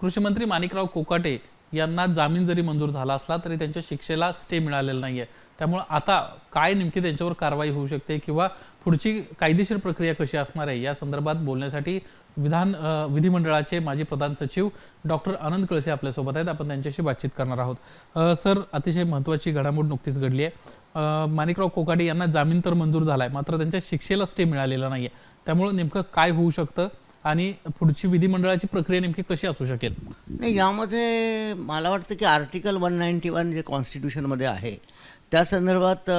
कृषी मंत्री माणिकराव कोकाटे यांना जामीन जरी मंजूर झाला असला तरी त्यांच्या शिक्षेला स्टे मिळालेला नाहीये. त्यामुळे आता काय नेमकी त्यांच्यावर कारवाई होऊ शकते किंवा पुढची कायदेशीर प्रक्रिया कशी असणार आहे या संदर्भात बोलण्यासाठी विधिमंडळाचे माजी प्रधान सचिव डॉक्टर आनंद कळसे आपल्यासोबत आहेत. आपण त्यांच्याशी बातचीत करणार आहोत. सर, अतिशय महत्त्वाची घडामोड नुकतीच घडली आहे. माणिकराव कोकाटे यांना जामीन तर मंजूर झालाय, मात्र त्यांच्या शिक्षेला स्टे मिळालेला नाहीये. त्यामुळे नेमकं काय होऊ शकतं आणि पुढची विधिमंडळाची प्रक्रिया नेमकी कशी असू शकेल? नाही, यामध्ये मला वाटतं की आर्टिकल 191 जे कॉन्स्टिट्यूशनमध्ये आहे त्या संदर्भात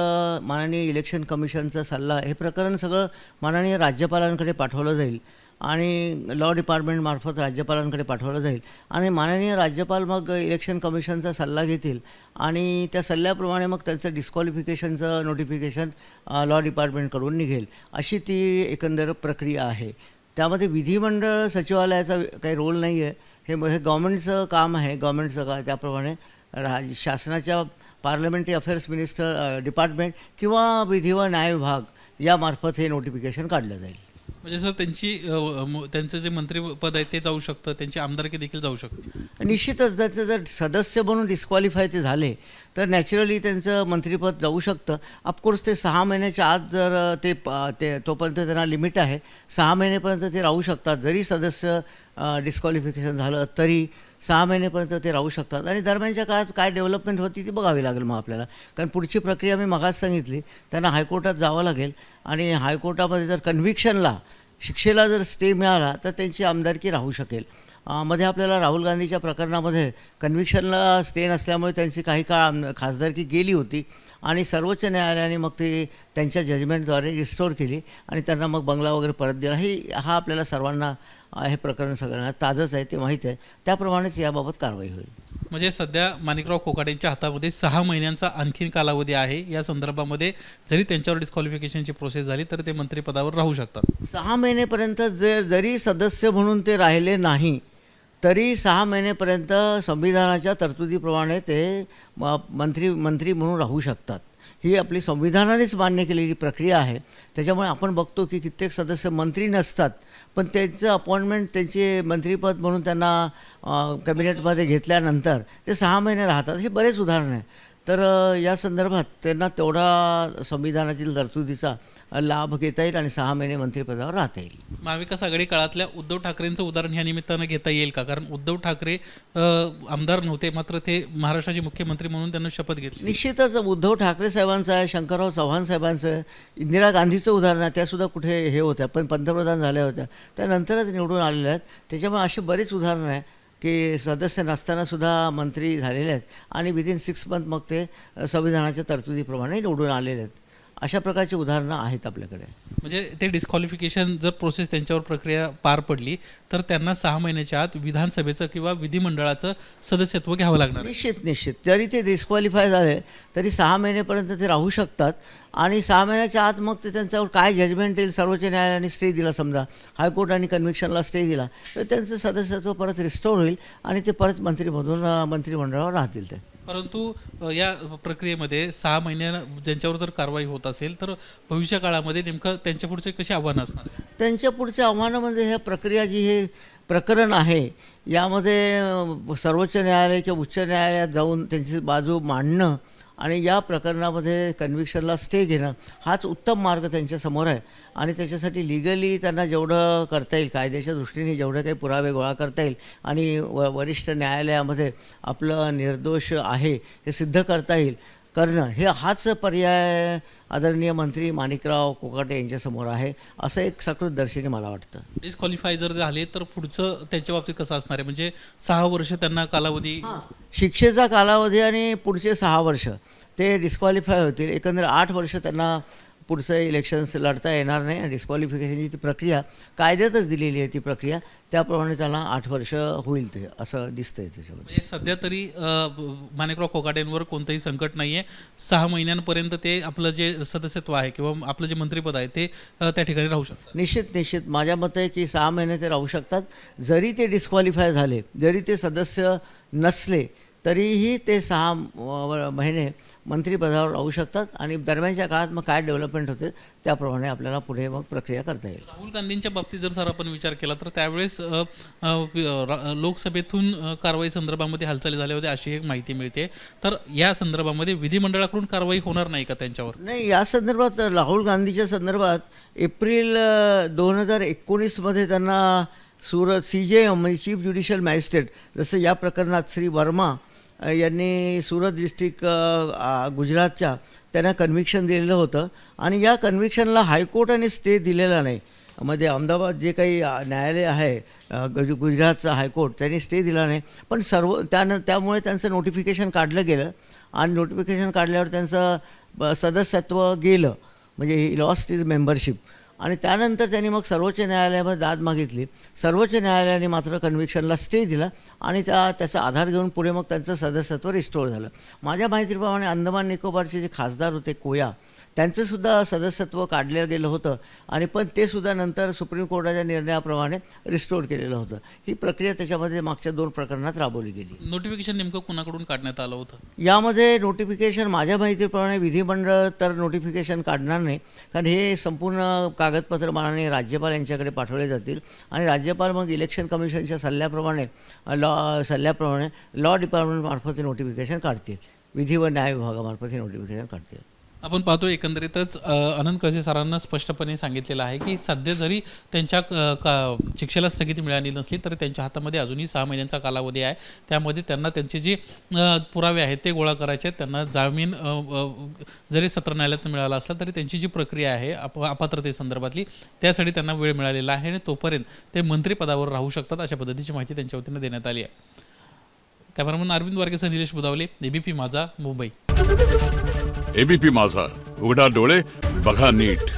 माननीय इलेक्शन कमिशनचा सल्ला हे प्रकरण सगळं माननीय राज्यपालांकडे पाठवलं जाईल आणि लॉ डिपार्टमेंटमार्फत राज्यपालांकडे पाठवलं जाईल आणि माननीय राज्यपाल मग इलेक्शन कमिशनचा सल्ला घेतील आणि त्या सल्ल्याप्रमाणे मग त्यांचं डिस्क्वालिफिकेशनचं नोटिफिकेशन लॉ डिपार्टमेंटकडून निघेल, अशी ती एकंदर प्रक्रिया आहे. त्यामध्ये विधिमंडळ सचिवालयाचा काही रोल नाही आहे. हे गव्हर्नमेंटचं काम आहे. गव्हर्नमेंटचं त्याप्रमाणे शासनाच्या पार्लमेंटरी अफेअर्स डिपार्टमेंट किंवा विधी व न्याय विभाग यामार्फत हे नोटिफिकेशन काढलं जाईल. म्हणजे सर, त्यांचं जे मंत्रिपद आहे ते जाऊ शकतं, त्यांची आमदारकी देखील जाऊ शकते. निश्चितच जर सदस्य बनून डिस्क्वालिफाय ते झाले तर नॅचरली त्यांचं मंत्रिपद जाऊ शकतं. ऑफकोर्स ते 6 महिन्याच्या आत जर ते तोपर्यंत त्यांना लिमिट आहे, 6 महिनेपर्यंत ते राहू शकतात. जरी सदस्य डिस्क्वालिफिकेशन झालं तरी 6 महिनेपर्यंत ते राहू शकतात आणि दरम्यानच्या काळात काय डेव्हलपमेंट होती ती बघावी लागेल मग आपल्याला. कारण पुढची प्रक्रिया मी मगाच सांगितली, त्यांना हायकोर्टात जावं लागेल आणि हायकोर्टामध्ये जर कन्व्हिक्शनला शिक्षेला जर स्टे मिळाला तर त्यांची आमदारकी राहू शकेल. मध्ये आपल्याला राहुल गांधीच्या प्रकरणामध्ये कन्व्हिक्शनला स्टे नसल्यामुळे त्यांची काही काळ खासदारकी गेली होती आणि सर्वोच्च न्यायालयाने मग ते त्यांच्या जजमेंटद्वारे रिस्टोर केली आणि त्यांना मग बंगला वगैरे परत दिला. हा आपल्याला सर्वांना हे प्रकरण सगळ्यांना ताजंच आहे, ते माहीत आहे. त्याप्रमाणेच याबाबत कारवाई होईल. म्हणजे सध्या माणिकराव कोकाटेंच्या हातामध्ये 6 महिन्यांचा आणखीन कालावधी आहे. या संदर्भामध्ये जरी त्यांच्यावर डिस्क्वालिफिकेशनची प्रोसेस झाली तर ते मंत्रिपदावर राहू शकतात. 6 महिनेपर्यंत जरी सदस्य म्हणून ते राहिले नाही तरी 6 महिनेपर्यंत संविधानाच्या तरतुदीप्रमाणे ते मंत्री म्हणून राहू शकतात. ही आपली संविधानानेच मान्य केलेली प्रक्रिया आहे. त्याच्यामुळे आपण बघतो की कित्येक सदस्य मंत्री नसतात पण त्यांचं अपॉइंटमेंट त्यांचे मंत्रिपद म्हणून त्यांना कॅबिनेटमध्ये घेतल्यानंतर ते 6 महिने राहतात. असे बरेच उदाहरण आहे. तर या संदर्भात त्यांना तेवढा संविधानातील तरतुदीचा लाभ घेता येईल आणि 6 महिने मंत्रिपदावर राहता येईल. महाविकास आघाडी काळातल्या उद्धव ठाकरेंचं उदाहरण ह्या निमित्तानं घेता येईल का? कारण उद्धव ठाकरे आमदार नव्हते, मात्र ते महाराष्ट्राचे मुख्यमंत्री म्हणून त्यांना शपथ घेतली. निश्चितच उद्धव ठाकरे साहेबांचं आहे, शंकरराव चव्हाण साहेबांचं आहे, इंदिरा गांधीचं उदाहरण आहे. त्यासुद्धा कुठे हे होत्या पण पंतप्रधान झाल्या होत्या, त्यानंतरच निवडून आलेल्या आहेत. त्याच्यामुळे असे बरेच उदाहरणं आहे की सदस्य नसतानासुद्धा मंत्री झालेले आहेत आणि विदिन 6 मंथ मग ते संविधानाच्या तरतुदीप्रमाणे निवडून आलेले आहेत. अशा प्रकारची उदाहरणं आहेत आपल्याकडे. म्हणजे ते डिस्क्वालिफिकेशन जर प्रोसेस त्यांच्यावर प्रक्रिया पार पडली तर त्यांना 6 महिन्याच्या आत विधानसभेचं किंवा विधिमंडळाचं सदस्यत्व घ्यावं लागणार. निश्चित जरी ते डिस्क्वालिफाय झाले तरी 6 महिनेपर्यंत ते राहू शकतात आणि 6 महिन्याच्या आत मग ते त्यांच्यावर काय जजमेंट येईल, सर्वोच्च न्यायालयाने स्टे दिला, समजा हायकोर्ट आणि कन्व्हिक्शनला स्टे दिला तर त्यांचं सदस्यत्व परत रिस्टोर होईल आणि ते परत मंत्रिमंडळावर राहतील. ते परंतु या प्रक्रियेमध्ये 6 महिन्या ज्यांच्यावर जर कारवाई होत असेल तर भविष्य काळामध्ये नेमकं त्यांच्या पुढचे कशी आव्हानं असणार? त्यांच्या पुढचे आव्हानं म्हणजे हे प्रक्रिया जी हे प्रकरण आहे यामध्ये सर्वोच्च न्यायालय किंवा उच्च न्यायालयात जाऊन त्यांची बाजू मांडणं आणि या प्रकरणामध्ये कन्व्हिक्शनला स्टे घेणं हाच उत्तम मार्ग त्यांच्यासमोर आहे आणि त्याच्यासाठी लिगली त्यांना जेवढं करता येईल, कायद्याच्या दृष्टीने जेवढे काही पुरावे गोळा करता येईल आणि वरिष्ठ न्यायालयामध्ये आपलं निर्दोष आहे हे सिद्ध करता येईल करणं, हाच पर्याय आदरणीय मंत्री माणिकराव कोकाटे यांच्यासमोर आहे असं एक सकृतदर्शीने मला वाटतं. डिस्क्वालिफाय जर झाले तर पुढचं त्यांच्या बाबतीत कसं असणार आहे? म्हणजे 6 वर्ष त्यांना कालावधी, शिक्षेचा कालावधी आणि पुढचे 6 वर्ष ते डिस्क्वालिफाय होतील. एकंदर 8 वर्ष त्यांना पुढचं इलेक्शन्स लढता येणार नाही. डिस्क्वालिफिकेशनची ती प्रक्रिया कायद्यातच दिलेली आहे, ती प्रक्रिया त्याप्रमाणे त्याला 8 वर्ष होईल ते असं दिसतंय त्याच्यामध्ये. म्हणजे सध्या तरी माणिकराव कोकाटेंवर कोणतंही संकट नाही आहे. 6 महिन्यांपर्यंत ते आपलं जे सदस्यत्व आहे किंवा आपलं जे मंत्रिपद आहे ते त्या ठिकाणी राहू शकतात. निश्चित माझ्या मत आहे की 6 महिने ते राहू शकतात. जरी ते डिस्क्वालिफाय झाले, जरी ते सदस्य नसले तरीही ते 6 महिने मंत्रिपदावर राहू शकतात आणि दरम्यानच्या काळात मग काय डेव्हलपमेंट होते त्याप्रमाणे आपल्याला पुढे मग प्रक्रिया करता येईल. राहुल गांधींच्या बाबतीत जर सर आपण विचार केला तर त्यावेळेस लोकसभेतून कारवाई संदर्भामध्ये हालचाली झाल्या होत्या अशी एक माहिती मिळते. तर या संदर्भामध्ये विधिमंडळाकडून कारवाई होणार नाही का त्यांच्यावर? नाही, या संदर्भात राहुल गांधीच्या संदर्भात एप्रिल 2019मध्ये त्यांना सुरत CJM म्हणजे चीफ ज्युडिशियल मॅजिस्ट्रेट, जसं या प्रकरणात श्री वर्मा यांनी सुरत डिस्ट्रिक्ट गुजरातच्या त्यांना कन्व्हिक्शन दिलेलं होतं आणि या कन्व्हिक्शनला हायकोर्टाने स्टे दिलेला नाही. मध्ये अहमदाबाद जे काही न्यायालय आहे गुजरातचं हायकोर्ट त्यांनी स्टे दिला नाही. पण त्यामुळे त्यांचं नोटिफिकेशन काढलं गेलं आणि नोटिफिकेशन काढल्यावर त्यांचं सदस्यत्व गेलं, म्हणजे ही लॉस्ट इज मेंबरशिप. आणि त्यानंतर त्यांनी मग सर्वोच्च न्यायालयामध्ये दाद मागितली. सर्वोच्च न्यायालयाने मात्र कन्व्हिक्शनला स्टे दिला आणि त्याचा आधार घेऊन पुढे मग त्यांचं सदस्यत्व रिस्टोर झालं. माझ्या माहितीप्रमाणे अंदमान निकोबारचे जे खासदार होते कोया, त्यांचंसुद्धा सदस्यत्व काढलं गेलं होतं आणि पण ते सुद्धा नंतर सुप्रीम कोर्टाच्या निर्णयाप्रमाणे रिस्टोर केलेलं होतं. ही प्रक्रिया त्याच्यामध्ये मागच्या 2 प्रकरणात राबवली गेली. नोटिफिकेशन नेमकं कुणाकडून काढण्यात आलं होतं? यामध्ये नोटिफिकेशन माझ्या माहितीप्रमाणे विधिमंडळ तर नोटिफिकेशन काढणार नाही, कारण हे संपूर्ण कागदपत्र मानाने राज्यपाल यांच्याकडे पाठवले जातील आणि राज्यपाल मग इलेक्शन कमिशनच्या सल्ल्याप्रमाणे लॉ डिपार्टमेंटमार्फत हे नोटिफिकेशन काढतील, विधी व न्याय विभागामार्फत हे नोटिफिकेशन काढतील. आपण पाहतो एकंदरीतच अनंत कळसे सरांना स्पष्टपणे सांगितलेलं आहे की सध्या जरी त्यांच्या शिक्षेला स्थगिती मिळाली नसली तरी त्यांच्या हातामध्ये अजूनही 6 महिन्यांचा कालावधी आहे. त्यामध्ये त्यांना त्यांचे जे पुरावे आहेत ते गोळा करायचे आहेत. त्यांना जामीन जरी सत्र न्यायालयात मिळाला असला तरी त्यांची जी प्रक्रिया आहे अपात्रतेसंदर्भातली त्यासाठी त्यांना वेळ मिळालेला आहे आणि तोपर्यंत ते मंत्रिपदावर राहू शकतात अशा पद्धतीची माहिती त्यांच्या वतीनं देण्यात आली आहे. कॅमेरामन अरविंद वारकेसह निलेश बुदावले, ABP माझा, मुंबई. ABP माझा, उघडा डोळे बघा नीट.